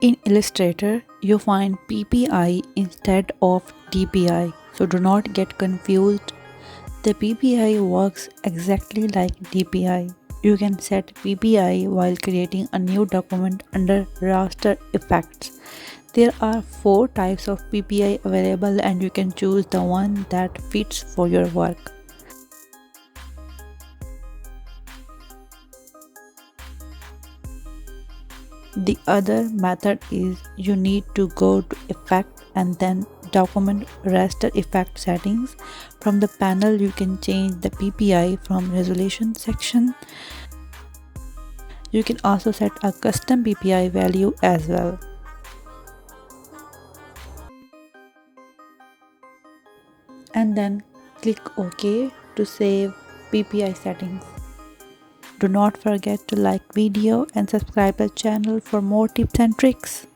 In Illustrator, you find PPI instead of DPI, so do not get confused. The PPI works exactly like DPI. You can set PPI while creating a new document under raster effects. There are 4 types of PPI available and you can choose the one that fits for your work. The other method is you need to go to Effect and then Document Raster Effect Settings. From the panel you can change the PPI from Resolution section. You can also set a custom PPI value as well. And then click OK to save PPI settings. Do not forget to like video and subscribe the channel for more tips and tricks.